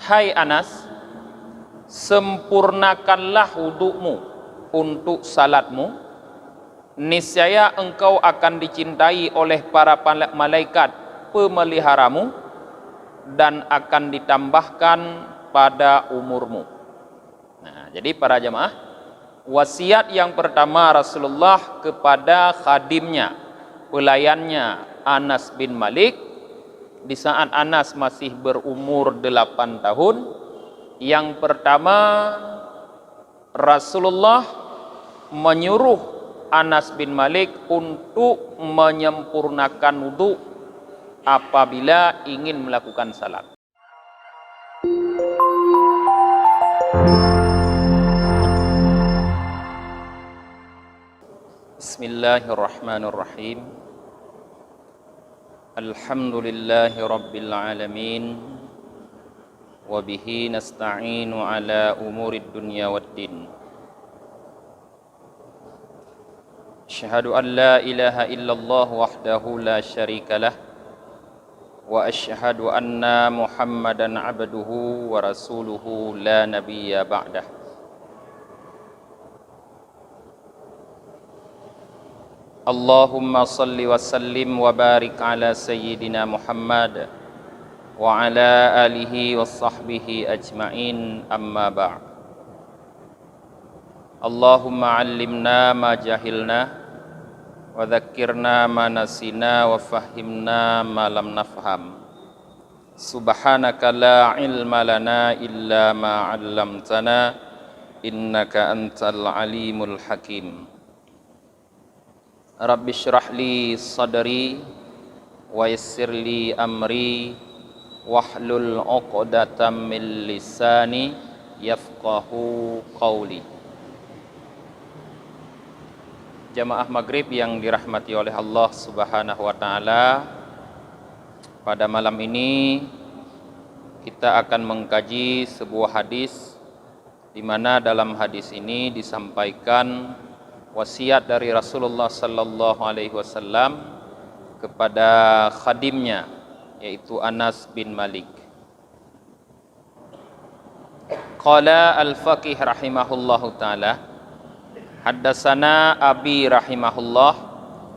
Hai Anas, sempurnakanlah wudukmu untuk salatmu, niscaya engkau akan dicintai oleh para malaikat pemeliharamu dan akan ditambahkan pada umurmu. Nah, jadi para jamaah, wasiat yang pertama Rasulullah kepada khadimnya, pelayannya Anas bin Malik di saat Anas masih berumur 8 tahun. Yang pertama, Rasulullah menyuruh Anas bin Malik untuk menyempurnakan wudu apabila ingin melakukan salat. Bismillahirrahmanirrahim. Alhamdulillahi rabbil alamin, wa bihi nasta'inu ala umurid dunya waddin. Asyhadu an la ilaha illallah wahdahu la syarika lah, wa asyhadu anna Muhammadan abduhu wa rasuluhu la nabiyya ba'dah. Allahumma salli wa sallim wa barik ala sayyidina Muhammad wa ala alihi wa sahbihi ajma'in, amma ba'd. Allahumma allimna ma jahilna wa dhakkirna ma nasina wa fahimna ma lam nafham. Subhanaka la ilma lana illa ma 'allamtana innaka antal alimul hakim. Rabbi syrah li sadri wa yassir li amri wahlul 'uqdatam min lisani yafqahu qawli. Jamaah maghrib yang dirahmati oleh Allah Subhanahu wa taala, pada malam ini kita akan mengkaji sebuah hadis di mana dalam hadis ini disampaikan wasiat dari Rasulullah sallallahu alaihi wasallam kepada khadimnya, yaitu Anas bin Malik. Qala al-faqih rahimahullahu taala, haddatsana abi rahimahullah,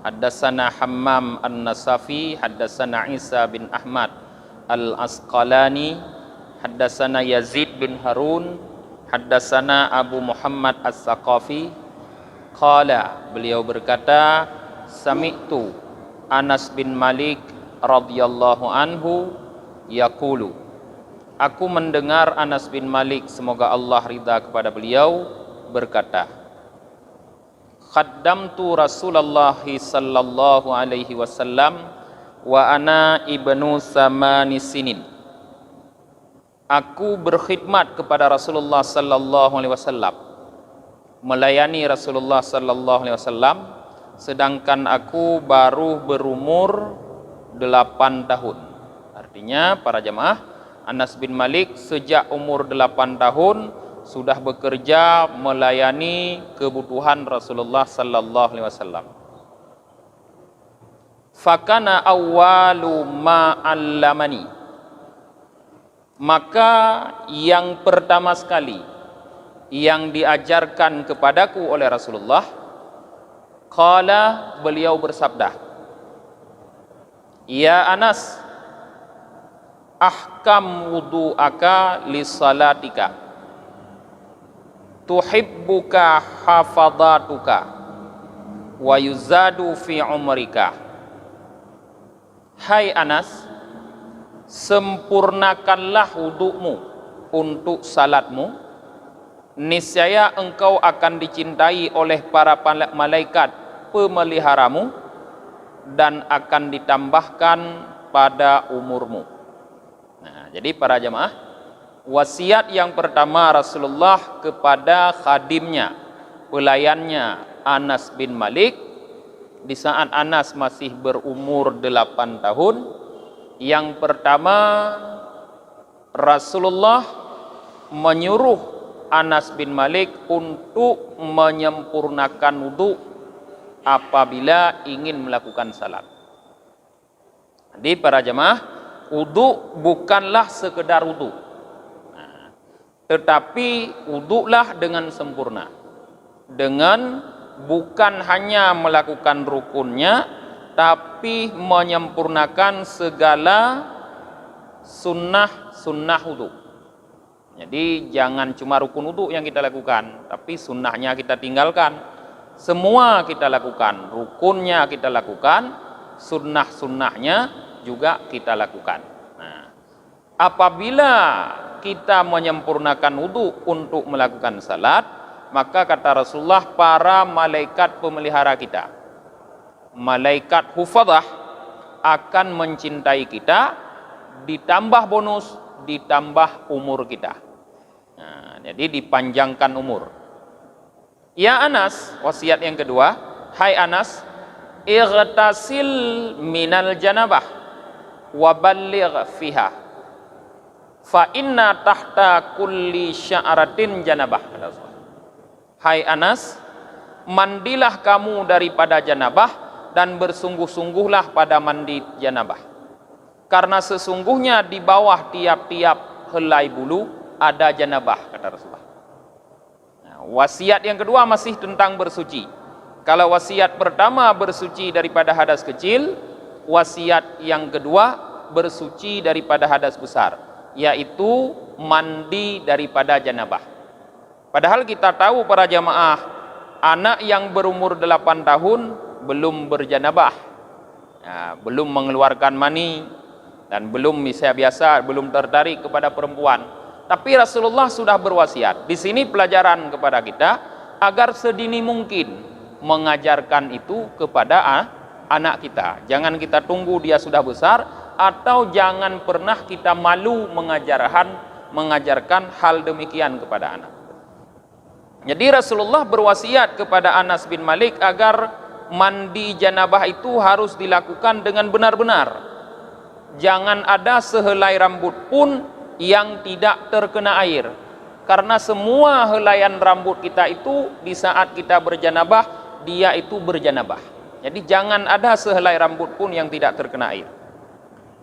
haddatsana Hammam an-Nasafi, haddatsana Isa bin Ahmad al-Asqalani, haddatsana Yazid bin Harun, haddatsana Abu Muhammad as-Saqafi. Qala, beliau berkata, sami'tu Anas bin Malik radhiyallahu anhu yaqulu, aku mendengar Anas bin Malik, semoga Allah ridha kepada beliau, berkata, khaddamtu Rasulullah sallallahu alaihi wasallam wa ana ibnu samani sinin. Aku berkhidmat kepada Rasulullah sallallahu alaihi wasallam, melayani Rasulullah sallallahu alaihi wasallam sedangkan aku baru berumur 8 tahun. Artinya para jamaah, Anas bin Malik sejak umur 8 tahun sudah bekerja melayani kebutuhan Rasulullah sallallahu alaihi wasallam. Fakana awwalu ma 'allamani, maka yang pertama sekali yang diajarkan kepadaku oleh Rasulullah, qala, beliau bersabda, ya Anas, ahkam wudu'aka li salatika, tuhibbuka hafadatuka wa yuzadu fi umrika. Hai Anas, sempurnakanlah wudukmu untuk salatmu, niscaya engkau akan dicintai oleh para malaikat pemeliharamu dan akan ditambahkan pada umurmu. Nah, jadi para jamaah, wasiat yang pertama Rasulullah kepada khadimnya, pelayannya Anas bin Malik di saat Anas masih berumur 8 tahun. Yang pertama, Rasulullah menyuruh Anas bin Malik untuk menyempurnakan wudu apabila ingin melakukan salat. Jadi para jemaah, wudu bukanlah sekedar wudu, tetapi wuduklah dengan sempurna, dengan bukan hanya melakukan rukunnya, tapi menyempurnakan segala sunnah wudu. Jadi jangan cuma rukun wudu yang kita lakukan, tapi sunnahnya kita tinggalkan. Semua kita lakukan, rukunnya kita lakukan, sunnahnya juga kita lakukan. Nah, apabila kita menyempurnakan wudu untuk melakukan salat, maka kata Rasulullah, para malaikat pemelihara kita, malaikat hufadah, akan mencintai kita, ditambah bonus, ditambah umur kita. Nah, jadi dipanjangkan umur. Ya Anas, wasiat yang kedua, hai Anas, ightasil minal janabah wa balligh fiha, fa inna tahta kulli sya'ratin janabah. Hai Anas, mandilah kamu daripada janabah dan bersungguh-sungguhlah pada mandi janabah, karena sesungguhnya di bawah tiap-tiap helai bulu ada janabah, kata Rasulullah. Nah, wasiat yang kedua masih tentang bersuci. Kalau wasiat pertama bersuci daripada hadas kecil, wasiat yang kedua bersuci daripada hadas besar, yaitu mandi daripada janabah. Padahal kita tahu para jamaah, anak yang berumur 8 tahun belum berjanabah, nah, belum mengeluarkan mani, dan belum biasa belum tertarik kepada perempuan. Tapi Rasulullah sudah berwasiat. Di sini pelajaran kepada kita agar sedini mungkin mengajarkan itu kepada anak kita. Jangan kita tunggu dia sudah besar, atau jangan pernah kita malu mengajarkan hal demikian kepada anak. Jadi Rasulullah berwasiat kepada Anas bin Malik agar mandi janabah itu harus dilakukan dengan benar-benar. Jangan ada sehelai rambut pun yang tidak terkena air, karena semua helaian rambut kita itu di saat kita berjanabah, dia itu berjanabah. Jadi jangan ada sehelai rambut pun yang tidak terkena air.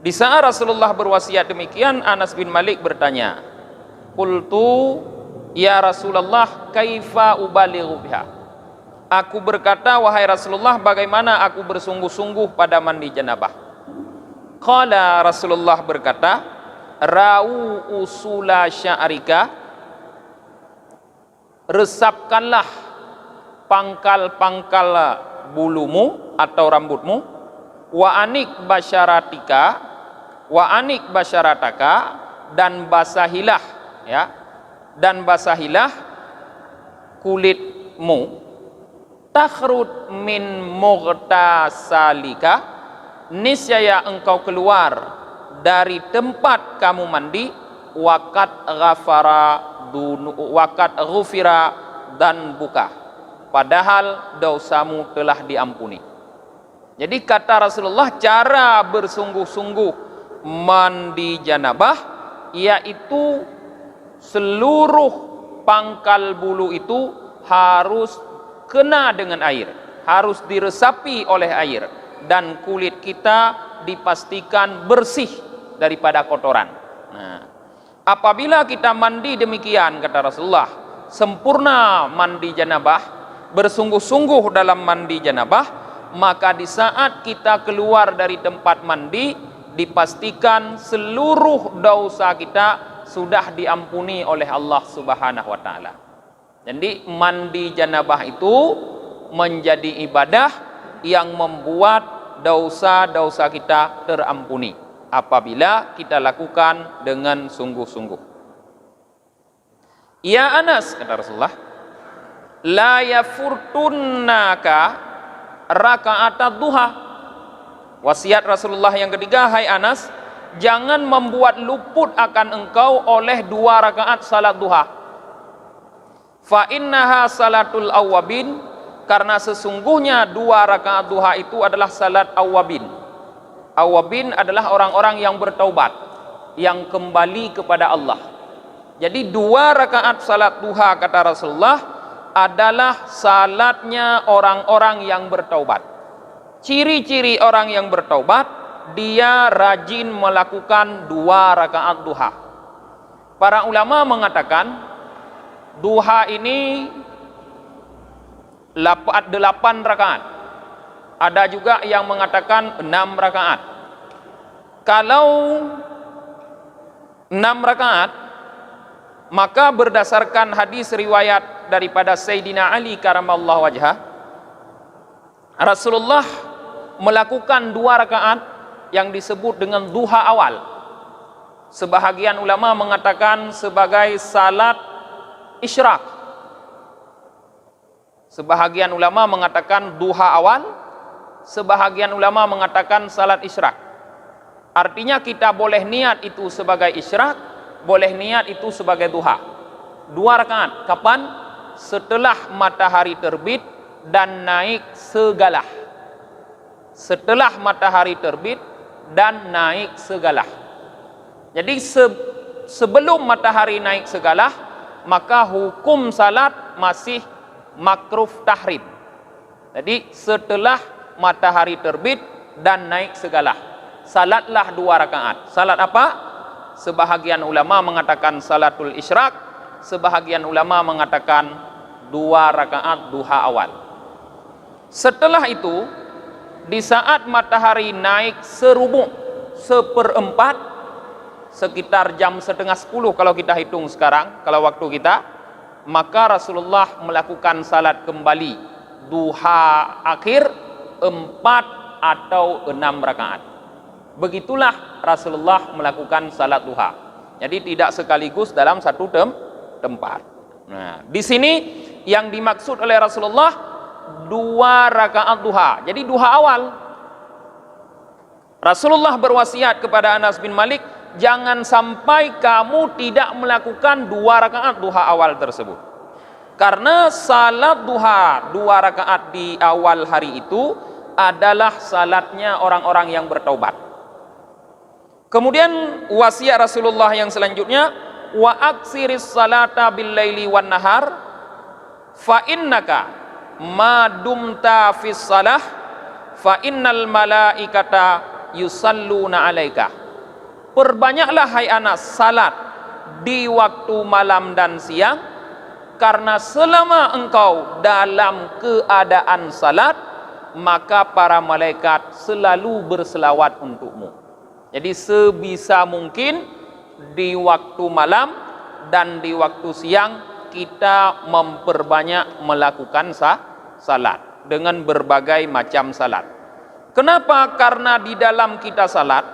Di saat Rasulullah berwasiat demikian, Anas bin Malik bertanya, qultu ya Rasulullah kaifa ubalighu biha. Aku berkata, wahai Rasulullah, bagaimana aku bersungguh-sungguh pada mandi janabah? Qala, Rasulullah berkata, rau usula sya'rika, resapkanlah pangkal-pangkal bulumu atau rambutmu, wa anik basyarataka, dan basahilah, ya, dan basahilah kulitmu, takhrud min mughtasalika, niscaya engkau keluar dari tempat kamu mandi, wakat ghufira dan buka, padahal dosamu telah diampuni. Jadi kata Rasulullah, cara bersungguh-sungguh mandi janabah yaitu seluruh pangkal bulu itu harus kena dengan air, harus diresapi oleh air, dan kulit kita dipastikan bersih daripada kotoran. Nah, apabila kita mandi demikian, kata Rasulullah, sempurna mandi janabah, bersungguh-sungguh dalam mandi janabah, maka di saat kita keluar dari tempat mandi, dipastikan seluruh dosa kita sudah diampuni oleh Allah Subhanahu wa taala. Jadi mandi janabah itu menjadi ibadah yang membuat dosa-dosa kita terampuni apabila kita lakukan dengan sungguh-sungguh. Ya Anas, kata Rasulullah, la yafurtunnaka raka'atad duha. Wasiat Rasulullah yang ketiga, hai Anas, jangan membuat luput akan engkau oleh 2 rakaat salat duha. Fa innaha salatul awwabin, karena sesungguhnya 2 rakaat duha itu adalah salat awwabin. Awwabin adalah orang-orang yang bertaubat, yang kembali kepada Allah. Jadi 2 rakaat salat duha, kata Rasulullah, adalah salatnya orang-orang yang bertaubat. Ciri-ciri orang yang bertaubat, dia rajin melakukan 2 rakaat duha. Para ulama mengatakan duha ini 8 rakaat. Ada juga yang mengatakan 6 rakaat. Kalau 6 rakaat, maka berdasarkan hadis riwayat daripada Sayyidina Ali karamallahu wajhah, Rasulullah melakukan 2 rakaat yang disebut dengan duha awal. Sebahagian ulama mengatakan sebagai salat isyraq. Sebahagian ulama mengatakan duha awal, sebahagian ulama mengatakan salat isyraq. Artinya kita boleh niat itu sebagai isyraq, boleh niat itu sebagai duha. 2 rakaat. Kapan? Setelah matahari terbit dan naik segalah. Setelah matahari terbit dan naik segalah. Jadi sebelum matahari naik segalah, maka hukum salat masih makruh tahrim. Jadi setelah matahari terbit dan naik segalah, salatlah 2 rakaat. Salat apa? Sebahagian ulama mengatakan salatul isyraq, sebahagian ulama mengatakan 2 rakaat duha awal. Setelah itu, di saat matahari naik serubuk, 1/4, sekitar jam setengah 10 kalau kita hitung sekarang, kalau waktu kita, maka Rasulullah melakukan salat kembali duha akhir 4 atau 6 rakaat. Begitulah Rasulullah melakukan salat duha. Jadi tidak sekaligus dalam satu tempat. Nah, di sini yang dimaksud oleh Rasulullah 2 rakaat duha. Jadi duha awal. Rasulullah berwasiat kepada Anas bin Malik, jangan sampai kamu tidak melakukan 2 rakaat duha awal tersebut. Karena salat duha 2 rakaat di awal hari itu adalah salatnya orang-orang yang bertaubat. Kemudian wasiat Rasulullah yang selanjutnya, wa aksiris salata bil laili wan nahar fa innaka ma dumta fis salah fa innal malaikata yusalluna alaika. Perbanyaklah hai Anas salat di waktu malam dan siang, karena selama engkau dalam keadaan salat, maka para malaikat selalu berselawat untukmu. Jadi sebisa mungkin di waktu malam dan di waktu siang kita memperbanyak melakukan salat dengan berbagai macam salat. Kenapa? Karena di dalam kita salat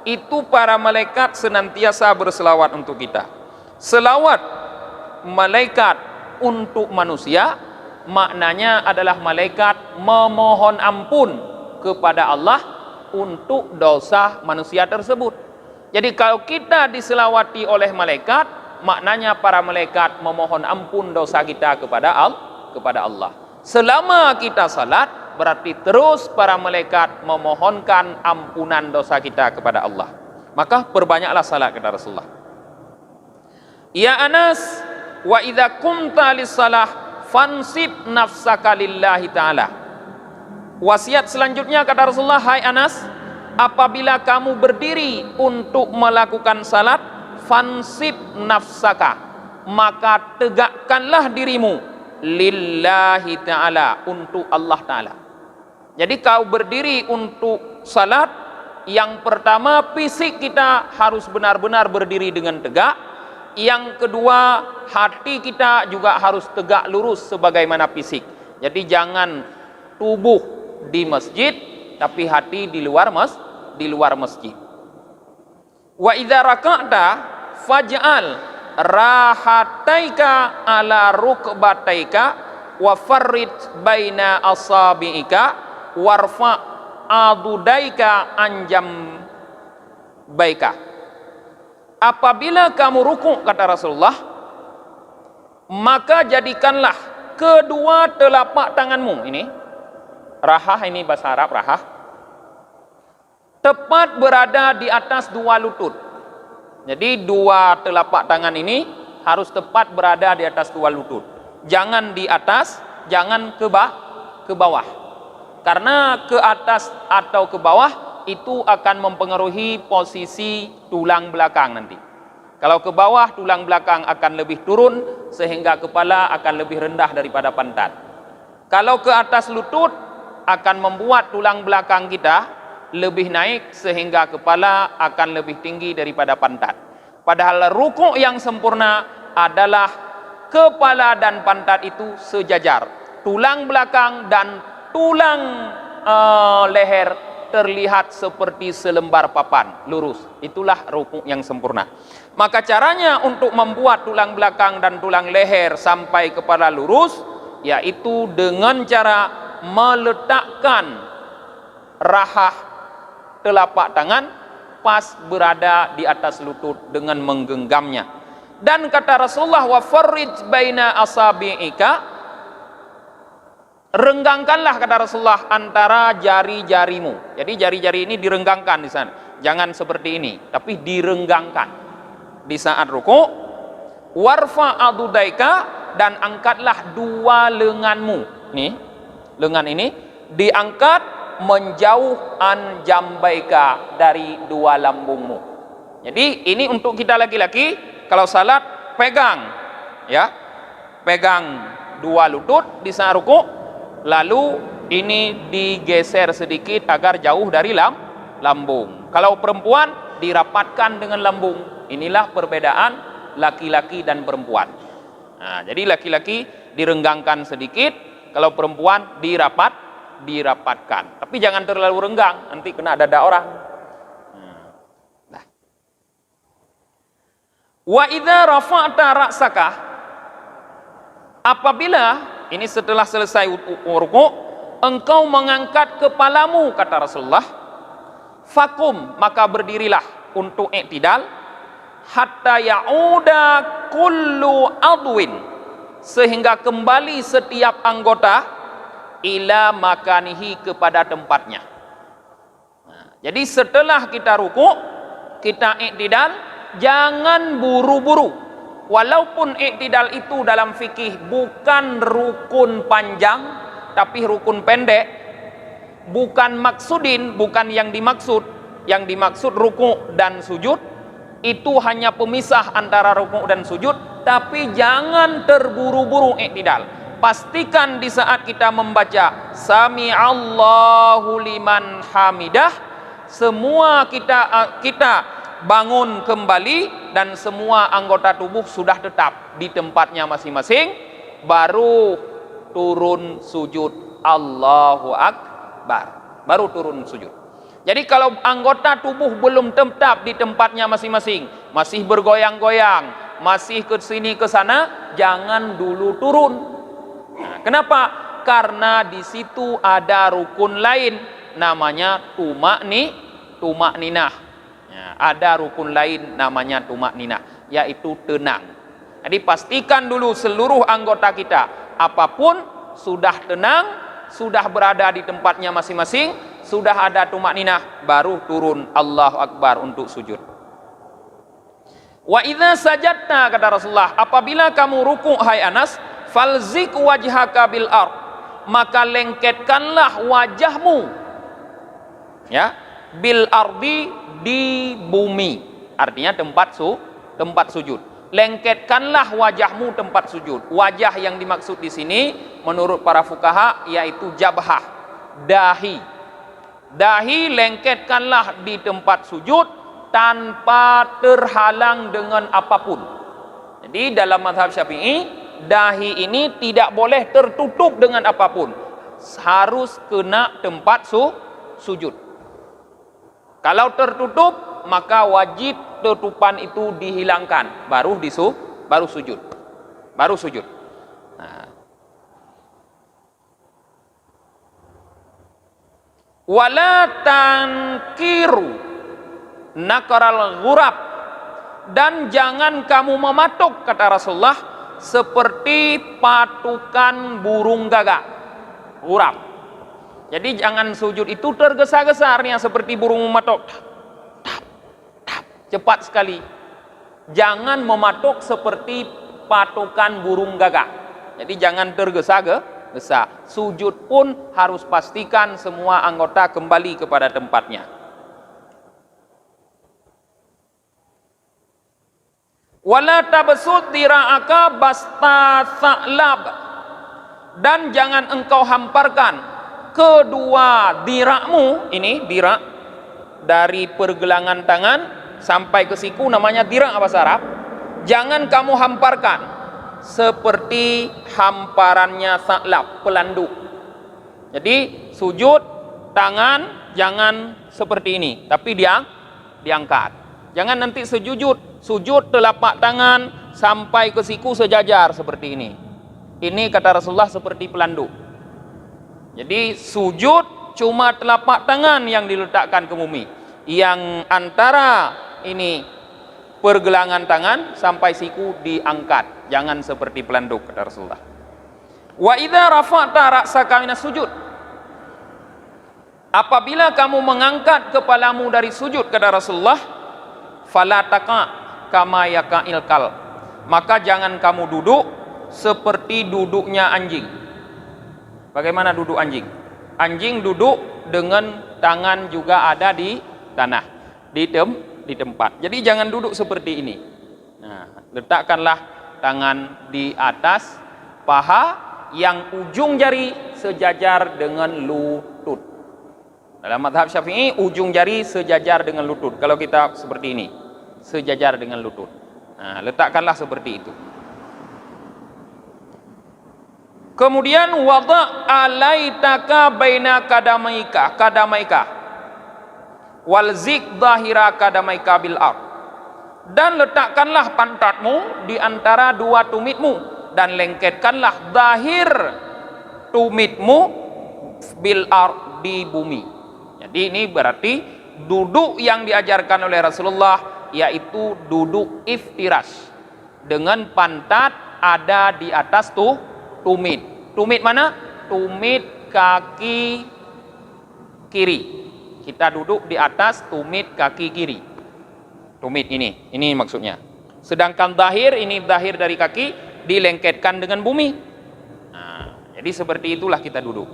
itu para malaikat senantiasa berselawat untuk kita. Selawat malaikat untuk manusia maknanya adalah malaikat memohon ampun kepada Allah untuk dosa manusia tersebut. Jadi kalau kita diselawati oleh malaikat, maknanya para malaikat memohon ampun dosa kita kepada Allah. Selama kita salat, berarti terus para malaikat memohonkan ampunan dosa kita kepada Allah. Maka perbanyaklah salat kata Rasulullah. Ya Anas, wa idza qumta lis-salah fansib nafsaka lillahi ta'ala. Wasiat selanjutnya kata Rasulullah, hai Anas, apabila kamu berdiri untuk melakukan salat, fansib nafsaka, maka tegakkanlah dirimu lillahi ta'ala, untuk Allah ta'ala. Jadi kau berdiri untuk salat, yang pertama fisik kita harus benar-benar berdiri dengan tegak. Yang kedua, hati kita juga harus tegak lurus sebagaimana fisik. Jadi jangan tubuh di masjid tapi hati di luar masjid. Wa idza raka'ta faj'al rahataika ala rukbataika wa farrid baina asabi'ika warfa adudaika anjam baika. Apabila kamu rukuk kata Rasulullah, maka jadikanlah kedua telapak tanganmu ini, rahah ini bahasa Arab rahah, tepat berada di atas 2 lutut. Jadi 2 telapak tangan ini harus tepat berada di atas 2 lutut. Jangan di atas, jangan ke bawah. Karena ke atas atau ke bawah itu akan mempengaruhi posisi tulang belakang nanti. Kalau ke bawah, tulang belakang akan lebih turun sehingga kepala akan lebih rendah daripada pantat. Kalau ke atas lutut, akan membuat tulang belakang kita lebih naik sehingga kepala akan lebih tinggi daripada pantat. Padahal rukuk yang sempurna adalah kepala dan pantat itu sejajar. Tulang belakang dan tulang leher terlihat seperti selembar papan, lurus. Itulah rukuk yang sempurna. Maka caranya untuk membuat tulang belakang dan tulang leher sampai kepala lurus, yaitu dengan cara meletakkan rahah telapak tangan pas berada di atas lutut dengan menggenggamnya. Dan kata Rasulullah, wa farrij baina asabi'ika, renggangkanlah, kata Rasulullah, antara jari-jarimu. Jadi jari-jari ini direnggangkan di sana. Jangan seperti ini, tapi direnggangkan di saat rukuk. Warfa adudaika, dan angkatlah dua lenganmu. Nih, lengan ini diangkat menjauh an jambaika, dari dua lambungmu. Jadi ini untuk kita laki-laki, kalau salat pegang, ya, pegang dua lutut di saat rukuk, lalu ini digeser sedikit agar jauh dari lambung. Kalau perempuan dirapatkan dengan lambung. Inilah perbedaan laki-laki dan perempuan. Nah, jadi laki-laki direnggangkan sedikit, kalau perempuan dirapatkan. Tapi jangan terlalu renggang, nanti kena dada orang. Nah. Wa idza rafa'ta ra'saka, apabila ini setelah selesai rukuk, engkau mengangkat kepalamu, kata Rasulullah, fakum, maka berdirilah untuk i'tidal, hatta ya'uda kullu adwin, sehingga kembali setiap anggota ila makanihi, kepada tempatnya. Nah, jadi setelah kita rukuk, kita i'tidal, jangan buru-buru. Walaupun i'tidal itu dalam fikih bukan rukun panjang, tapi rukun pendek, bukan maksudin, bukan yang dimaksud. Yang dimaksud rukuk dan sujud, itu hanya pemisah antara rukuk dan sujud, tapi jangan terburu-buru i'tidal. Pastikan di saat kita membaca Sami'allahu liman hamidah, semua kita bangun kembali dan semua anggota tubuh sudah tetap di tempatnya masing-masing, baru turun sujud Allahu Akbar, baru turun sujud. Jadi kalau anggota tubuh belum tetap di tempatnya masing-masing, masih bergoyang-goyang, masih ke sini ke sana, jangan dulu turun. Nah, kenapa? Karena di situ ada rukun lain, namanya tumakninah. Ya, ada rukun lain namanya tumakninah, yaitu tenang. Jadi pastikan dulu seluruh anggota kita, apapun sudah tenang, sudah berada di tempatnya masing-masing, sudah ada tumakninah, baru turun Allahu Akbar untuk sujud. Wa idza sajadta, kata Rasulullah, apabila kamu rukuk hai Anas, falzik wajhaka bil ard, maka lengketkanlah wajahmu, ya, bil ardi, di bumi, artinya tempat sujud. Lengketkanlah wajahmu tempat sujud. Wajah yang dimaksud di sini menurut para fuqaha yaitu jabhah, dahi. Dahi lengketkanlah di tempat sujud tanpa terhalang dengan apapun. Jadi dalam mazhab Syafi'i, dahi ini tidak boleh tertutup dengan apapun, harus kena tempat sujud. Kalau tertutup, maka wajib tutupan itu dihilangkan, baru sujud. Nah. Wala tankiru nakaral ghurab, dan jangan kamu mematuk, kata Rasulullah, seperti patukan burung gagak, ghurab. Jadi jangan sujud itu tergesa-gesa, seperti burung mematuk, cepat sekali. Jangan mematuk seperti patukan burung gagak. Jadi jangan tergesa-gesa. Sujud pun harus pastikan semua anggota kembali kepada tempatnya. Wala tabsut dira'aka basta sa'lab, dan jangan engkau hamparkan kedua dirakmu, ini dirak dari pergelangan tangan sampai ke siku namanya dirak bahasa Arab. Jangan kamu hamparkan seperti hamparannya sa'lab, pelanduk. Jadi sujud tangan jangan seperti ini, tapi diangkat. Jangan nanti sujud telapak tangan sampai ke siku sejajar seperti ini. Ini kata Rasulullah seperti pelanduk. Jadi sujud cuma telapak tangan yang diletakkan ke bumi, yang antara ini pergelangan tangan sampai siku diangkat. Jangan seperti pelanduk, kata Rasulullah. Wa idza rafa'ta ra'saka minas sujud, apabila kamu mengangkat kepalamu dari sujud, kata Rasulullah, fala taqa kama yaka'il kal, maka jangan kamu duduk seperti duduknya anjing. Bagaimana duduk anjing? Anjing duduk dengan tangan juga ada di tanah, di tempat. Jadi jangan duduk seperti ini. Nah, letakkanlah tangan di atas paha yang ujung jari sejajar dengan lutut. Dalam mazhab Syafi'i ujung jari sejajar dengan lutut. Kalau kita seperti ini, sejajar dengan lutut. Nah, letakkanlah seperti itu. Kemudian wada' alaitaka baina kadamaika walzik dhahira kadamaika bil ard, dan letakkanlah pantatmu di antara dua tumitmu dan lengketkanlah zahir tumitmu bil ard, di bumi. Jadi ini berarti duduk yang diajarkan oleh Rasulullah, yaitu duduk iftirash dengan pantat ada di atas tumit. Tumit mana? Tumit kaki kiri. Kita duduk di atas tumit kaki kiri. Tumit ini maksudnya. Sedangkan zahir, ini zahir dari kaki dilengketkan dengan bumi. Nah, jadi seperti itulah kita duduk.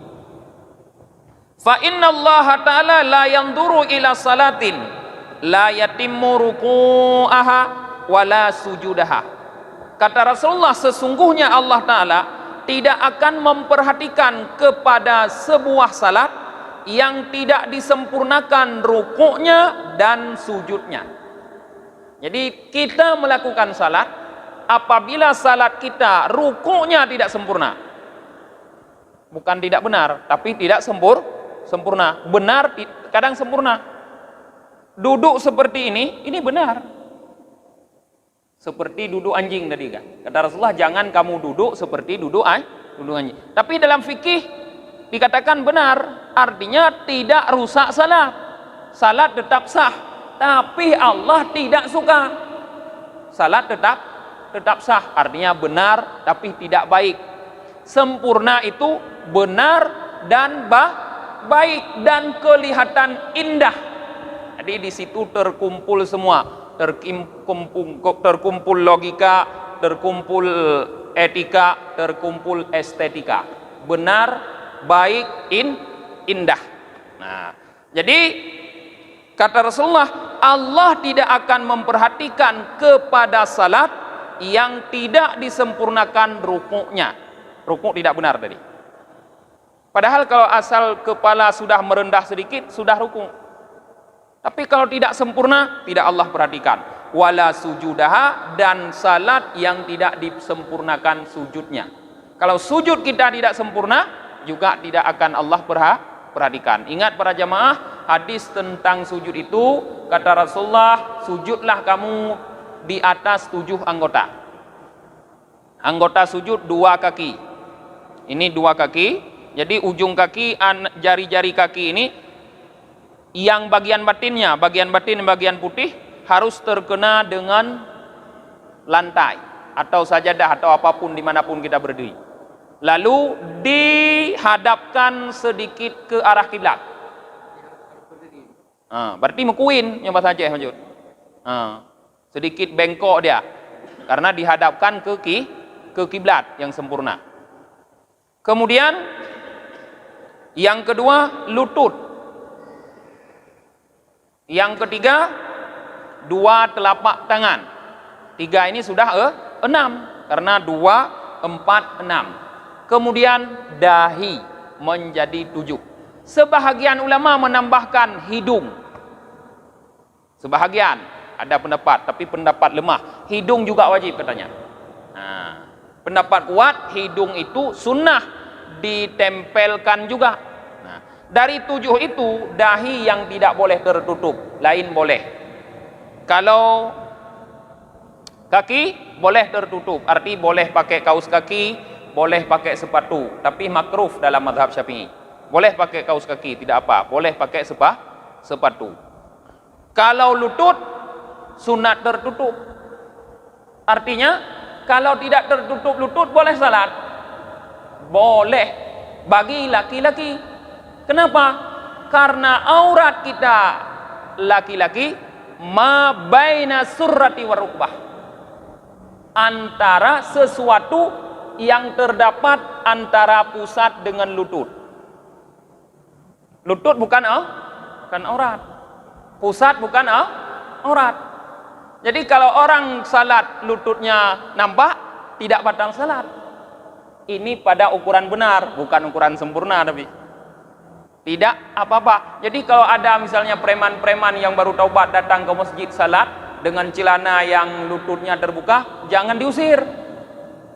Fa innallaha ta'ala la yanzuru ila salatin la yatimmu ruku'aha wala sujudaha. Kata Rasulullah, sesungguhnya Allah Ta'ala tidak akan memperhatikan kepada sebuah salat yang tidak disempurnakan rukuknya dan sujudnya. Jadi kita melakukan salat, apabila salat kita rukuknya tidak sempurna, bukan tidak benar, tapi tidak sempurna. Benar kadang sempurna. Duduk seperti ini benar. Seperti duduk anjing tadi kan. Kata Rasulullah, jangan kamu duduk seperti duduk anjing. Tapi dalam fikih dikatakan benar, artinya tidak rusak salat. Salat tetap sah, tapi Allah tidak suka. Salat tetap sah, artinya benar tapi tidak baik. Sempurna itu benar dan baik dan kelihatan indah. Jadi di situ terkumpul semua. Terkumpul logika, terkumpul etika, terkumpul estetika. Benar, baik, indah. Nah, jadi kata Rasulullah, Allah tidak akan memperhatikan kepada salat yang tidak disempurnakan rukuknya. Rukuk tidak benar tadi. Padahal kalau asal kepala sudah merendah sedikit, sudah rukuk. Tapi kalau tidak sempurna, tidak Allah perhatikan. Wala sujudaha, dan salat yang tidak disempurnakan sujudnya. Kalau sujud kita tidak sempurna, juga tidak akan Allah perhatikan. Ingat para jamaah, hadis tentang sujud itu, kata Rasulullah, sujudlah kamu di atas 7 anggota. Anggota sujud 2 kaki. Ini 2 kaki. Jadi ujung kaki, jari-jari kaki ini, yang bagian batinnya, bagian batin, bagian putih harus terkena dengan lantai atau sajadah atau apapun dimanapun kita berdiri. Lalu dihadapkan sedikit ke arah kiblat. Berarti mekuin yang bahasa Aceh maksud. Sedikit bengkok dia, karena dihadapkan ke kiblat yang sempurna. Kemudian yang kedua lutut. Yang ketiga 2 telapak tangan. 3 ini sudah 6 karena 2, 4, 6. Kemudian dahi menjadi 7. Sebahagian ulama menambahkan hidung. Sebahagian ada pendapat, tapi pendapat lemah. Hidung juga wajib katanya. Nah, pendapat kuat hidung itu sunnah ditempelkan juga. Nah, dari 7 itu dahi yang tidak boleh tertutup, lain boleh. Kalau kaki boleh tertutup, arti boleh pakai kaus kaki, boleh pakai sepatu, tapi makruh dalam mazhab Syafi'i. Boleh pakai kaus kaki, tidak apa, boleh pakai sepatu. Kalau lutut sunat tertutup. Artinya kalau tidak tertutup lutut boleh salat. Boleh bagi laki-laki. Kenapa? Karena aurat kita laki-laki ma baina surrati wa rukbah. Antara sesuatu yang terdapat antara pusat dengan lutut. Lutut bukan aurat. Pusat bukan aurat. Jadi kalau orang salat lututnya nampak, tidak batal salat. Ini pada ukuran benar, bukan ukuran sempurna tapi. Tidak apa-apa. Jadi kalau ada misalnya preman-preman yang baru taubat datang ke masjid salat dengan celana yang lututnya terbuka, jangan diusir.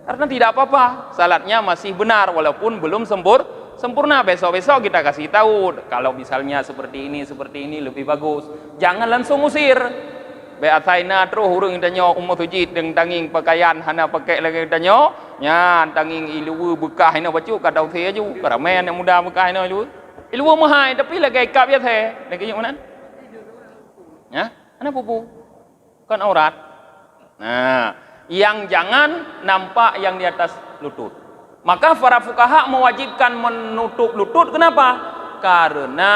Karena tidak apa-apa, salatnya masih benar walaupun belum sempurna. Besok-besok kita kasih tahu kalau misalnya seperti ini lebih bagus. Jangan langsung usir. Beataina terus hurung tanyo umur sujud dengan tanging pakaian hana pakai lagi tanyo. Nya tanging ilu bekah ina bacu kadau the aju. Karamen yang muda bekah ina ilu. Ilu mahai tapi lagi kap ya the. Lagi yang mana? Ya, ana pupu. Kan aurat. Nah, yang jangan nampak yang di atas lutut. Maka para fuqaha mewajibkan menutup lutut. Kenapa? Karena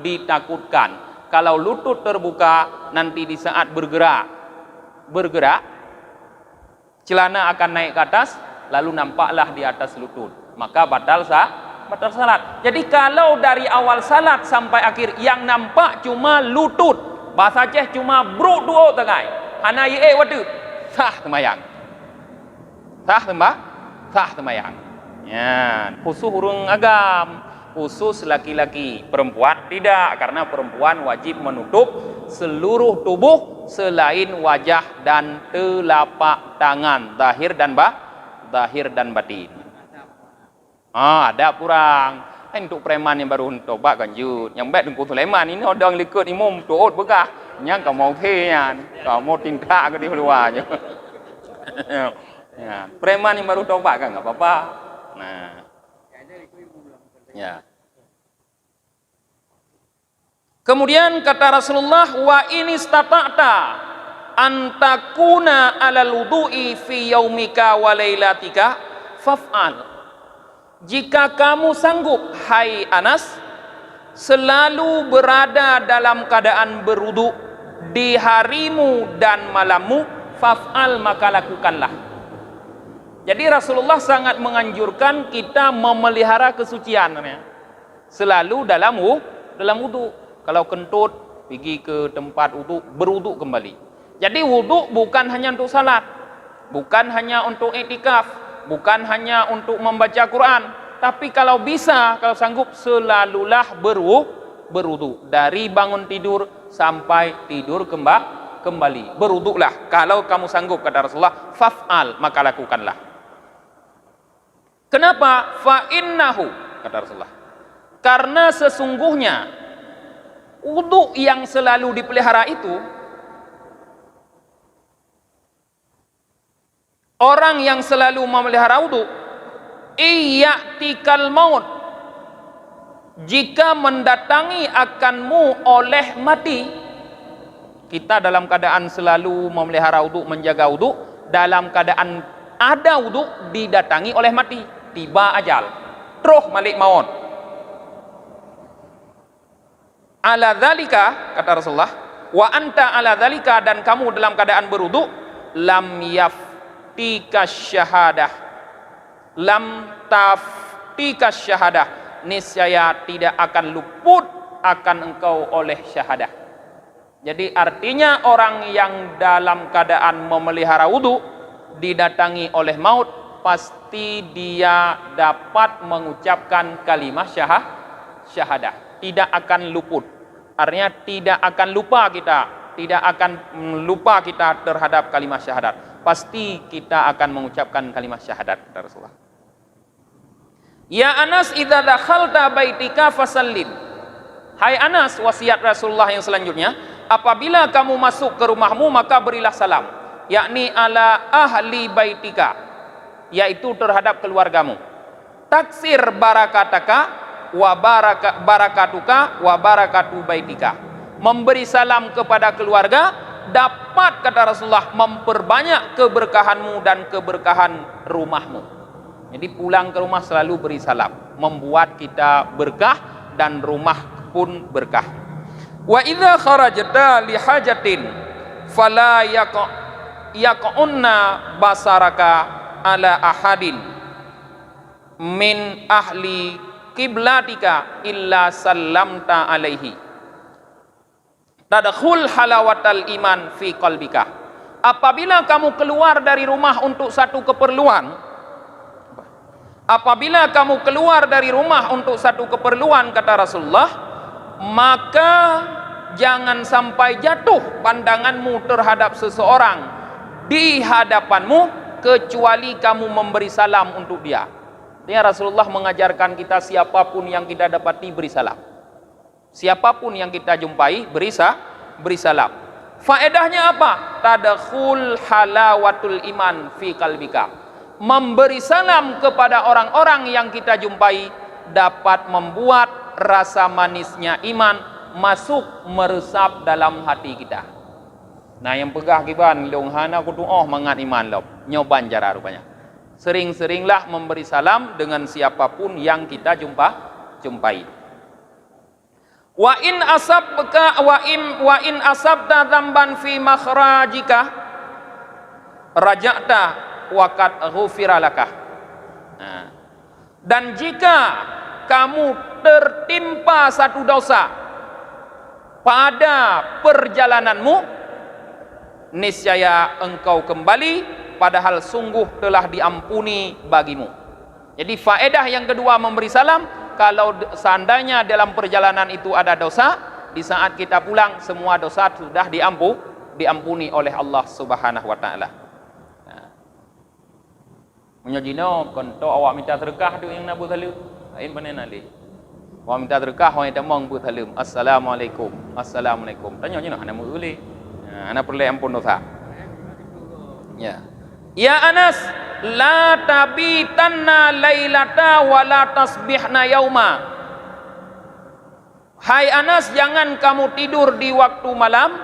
ditakutkan kalau lutut terbuka nanti di saat bergerak celana akan naik ke atas lalu nampaklah di atas lutut, maka batal salat. Jadi kalau dari awal salat sampai akhir yang nampak cuma lutut, bahasa Aceh cuma bruk duo tangai hana ye wadu sah temayang. Sah temayang. Ya, khusus hurung agam, khusus laki-laki. Perempuan tidak, karena perempuan wajib menutup seluruh tubuh selain wajah dan telapak tangan, zahir dan batin. Ada kurang. Untuk preman yang baru tobat kanjut, yang baik Tengku Sulaiman ini orang likut imam tuut bekah, yang kau mau theyan, kau mau tindak ke di luar aja. Ya, preman yang baru tobat kan nggak apa-apa. Nah, ya. Kemudian kata Rasulullah, wa ini istata'ta antakuna alal wudu'i fi yaumika wa lailatika faf'al. Jika kamu sanggup, hai Anas, selalu berada dalam keadaan berwudu di harimu dan malammu, faf'al maka lakukanlah. Jadi Rasulullah sangat menganjurkan kita memelihara kesucian selalu dalam wudu. Kalau kentut pergi ke tempat wudu, berwudu kembali. Jadi wudu bukan hanya untuk salat, bukan hanya untuk iktikaf, bukan hanya untuk membaca Quran, tapi kalau bisa, kalau sanggup selalulah berwudu dari bangun tidur sampai tidur kembali. Berwudulah kalau kamu sanggup, kata Rasulullah, faf'al maka lakukanlah. Kenapa? Fa'innahu, kata Rasulullah, karena sesungguhnya wudu yang selalu dipelihara itu, orang yang selalu memelihara wudu, iya'tikal maut, jika mendatangi akanmu oleh mati. Kita dalam keadaan selalu memelihara wudu, menjaga wudu, dalam keadaan ada wudu didatangi oleh mati, tiba ajal, terus malik maut. Ala dzalika, kata Rasulullah, wa anta ala dzalika, dan kamu dalam keadaan berwudu, lam yaftika syahadah, lam taftika syahadah, niscaya tidak akan luput akan engkau oleh syahadah. Jadi artinya orang yang dalam keadaan memelihara wudu didatangi oleh maut, pasti dia dapat mengucapkan kalimat syahadah, tidak akan luput. Artinya tidak akan lupa kita, tidak akan lupa kita terhadap kalimat syahadat. Pasti kita akan mengucapkan kalimat syahadat, kata Rasulullah. Ya Anas, idza dakhalta baitika fasallim. Hai Anas, wasiat Rasulullah yang selanjutnya, apabila kamu masuk ke rumahmu maka berilah salam, yakni ala ahli baitika, yaitu terhadap keluargamu. Taksir barakataka wa barakatuka wa barakatu baitika. Memberi salam kepada keluarga dapat, kata Rasulullah, memperbanyak keberkahanmu dan keberkahan rumahmu. Jadi pulang ke rumah selalu beri salam, membuat kita berkah dan rumah pun berkah. Wa idza kharajta li hajatin fala yaqunna basaraka ala ahadin min ahli qiblatika illa sallamta alaihi tadkhul halawatal iman fi qalbika. Apabila kamu keluar dari rumah untuk satu keperluan, kata Rasulullah, maka jangan sampai jatuh pandanganmu terhadap seseorang di hadapanmu kecuali kamu memberi salam untuk dia. Ini Rasulullah mengajarkan kita, siapapun yang kita dapati beri salam, siapapun yang kita jumpai beri salam. Faedahnya apa? Tadkhul halawatul iman fi qalbika. Memberi salam kepada orang-orang yang kita jumpai dapat membuat rasa manisnya iman masuk meresap dalam hati kita. Nah, yang pegah kiban long hana kutu mangat iman lop nyoban cara rupanya. Sering-seringlah memberi salam dengan siapapun yang kita jumpai. Wa in asabta dzamban fi makhrajika raja'ta waqad ghufira lakah. Nah, dan jika kamu tertimpa satu dosa pada perjalananmu, niscaya engkau kembali padahal sungguh telah diampuni bagimu. Jadi faedah yang kedua memberi salam, kalau seandainya dalam perjalanan itu ada dosa, di saat kita pulang semua dosa sudah diampuni oleh Allah Subhanahu wa taala. Menyajino konto awak minta sedekah tu yang nabu salu. Lain panen ali. Awak minta sedekah orang yang mong bu salum. Assalamualaikum. Assalamualaikum. Tanya jino ana mu uli. Ana perlu ampun dosa. Ya. Ya Anas, la tabitanna lailata wa la tasbihna yauma. Hai Anas, jangan kamu tidur di waktu malam.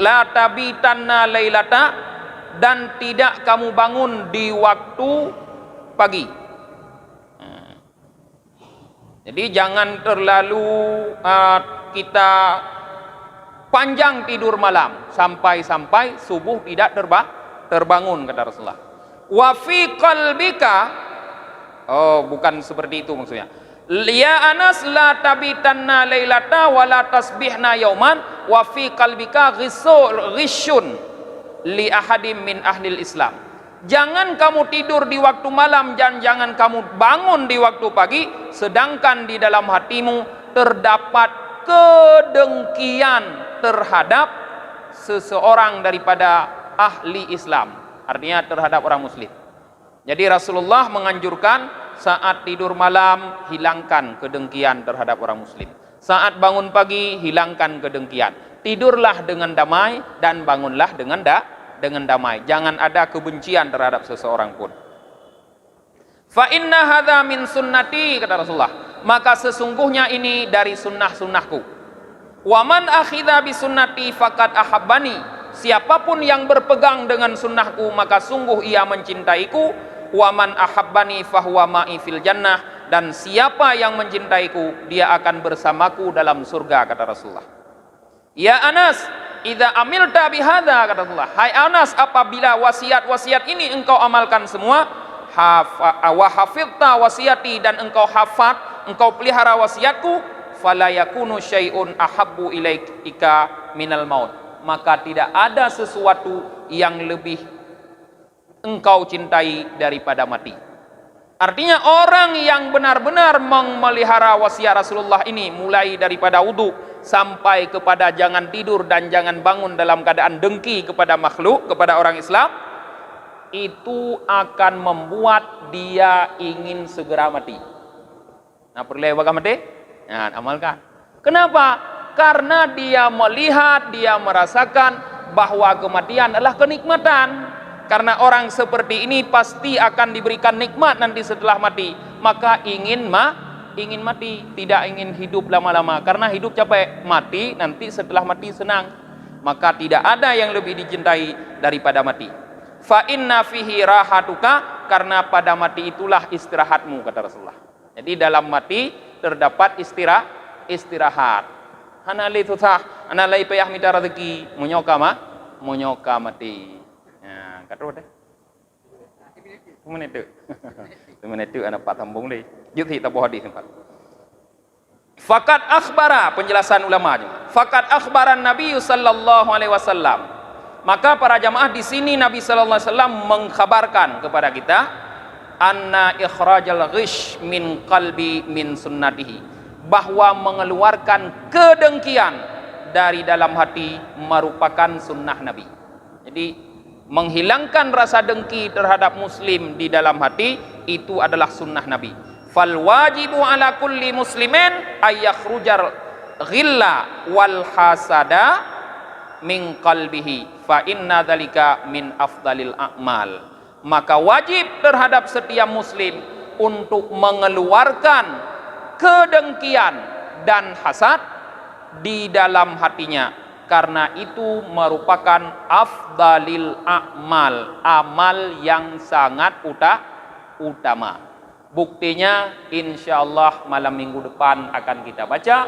La tabitanna lailata, dan tidak kamu bangun di waktu pagi. Jadi jangan terlalu kita panjang tidur malam sampai subuh tidak terbangun, kata Rasulullah. Wa fi qalbika, bukan seperti itu maksudnya. Ya Anas, la tabitanna lailata wa la tasbihna yauman wa fi qalbika ghishun li ahadim min ahlil Islam. Jangan kamu tidur di waktu malam dan jangan kamu bangun di waktu pagi, sedangkan di dalam hatimu terdapat kedengkian terhadap seseorang daripada ahli Islam, artinya terhadap orang muslim. Jadi Rasulullah menganjurkan saat tidur malam hilangkan kedengkian terhadap orang muslim, saat bangun pagi hilangkan kedengkian. Tidurlah dengan damai dan bangunlah dengan damai. Jangan ada kebencian terhadap seseorang pun. Fa inna hadza min sunnati, kata Rasulullah, maka sesungguhnya ini dari sunnahku. Wa man akhidha bi sunnati faqad ahabbani, siapapun yang berpegang dengan sunnahku maka sungguh ia mencintaiku. Wa man ahabbani fahuwa ma'i fil jannah, dan siapa yang mencintaiku dia akan bersamaku dalam surga, kata Rasulullah. Ya Anas, idza amilta bihadza, kata Rasulullah, hai Anas, apabila wasiat-wasiat ini engkau amalkan semua, wa hafidta wasiati, dan engkau hafat, engkau pelihara wasiatku, fala yakunu syai'un ahabbu ilaika minal maut. Maka tidak ada sesuatu yang lebih engkau cintai daripada mati. Artinya orang yang benar-benar memelihara wasiat Rasulullah ini, mulai daripada wudu sampai kepada jangan tidur dan jangan bangun dalam keadaan dengki kepada makhluk, kepada orang Islam, itu akan membuat dia ingin segera mati. Nah, perlu bakal mati? Nah, amalkan. Kenapa? Karena dia melihat, dia merasakan bahwa kematian adalah kenikmatan. Karena orang seperti ini pasti akan diberikan nikmat nanti setelah mati, maka ingin mati, tidak ingin hidup lama-lama. Karena hidup capek, mati nanti setelah mati senang. Maka tidak ada yang lebih dicintai daripada mati. Fa inna fihi rahatuka, karena pada mati itulah istirahatmu, kata Rasulullah. Jadi dalam mati terdapat istirahat. Hanali tutah, analai payah minta rezeki, munyoka mati. Kata deh. Menit itu anak Pak Tambung deh. Yuthi tabuh hadis tempat. Fakat akhbara, penjelasan ulama. Fakat akhbaran Nabi sallallahu alaihi wasallam. Maka para jamaah di sini Nabi sallallahu alaihi wasallam mengkhabarkan kepada kita anna ikhrajal ghish min qalbi min sunnatihi, bahwa mengeluarkan kedengkian dari dalam hati merupakan sunnah Nabi. Jadi menghilangkan rasa dengki terhadap muslim di dalam hati itu adalah sunnah Nabi. Fal wajibu ala kulli muslimin ayyakhrujar ghilla wal hasada min qalbihi fa inna dzalika min afdalil a'mal. Maka wajib terhadap setiap muslim untuk mengeluarkan kedengkian dan hasad di dalam hatinya, karena itu merupakan afdalil a'mal, amal yang sangat utama. Buktinya insyaallah malam minggu depan akan kita baca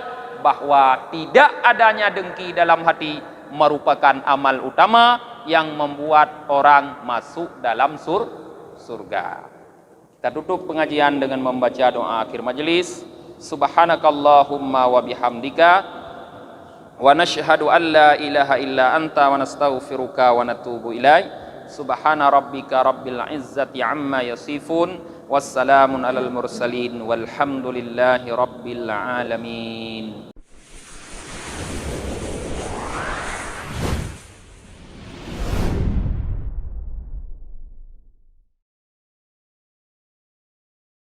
bahwa tidak adanya dengki dalam hati merupakan amal utama yang membuat orang masuk dalam surga. Kita tutup pengajian dengan membaca doa akhir majelis. Subhanakallahumma wa bihamdika wa nashhadu an la ilaha illa anta wa nastaghfiruka wa natubu ilaik. Subhana rabbika rabbil izzati amma yasifun, wassalamun alal mursalin walhamdulillahi rabbil alamin.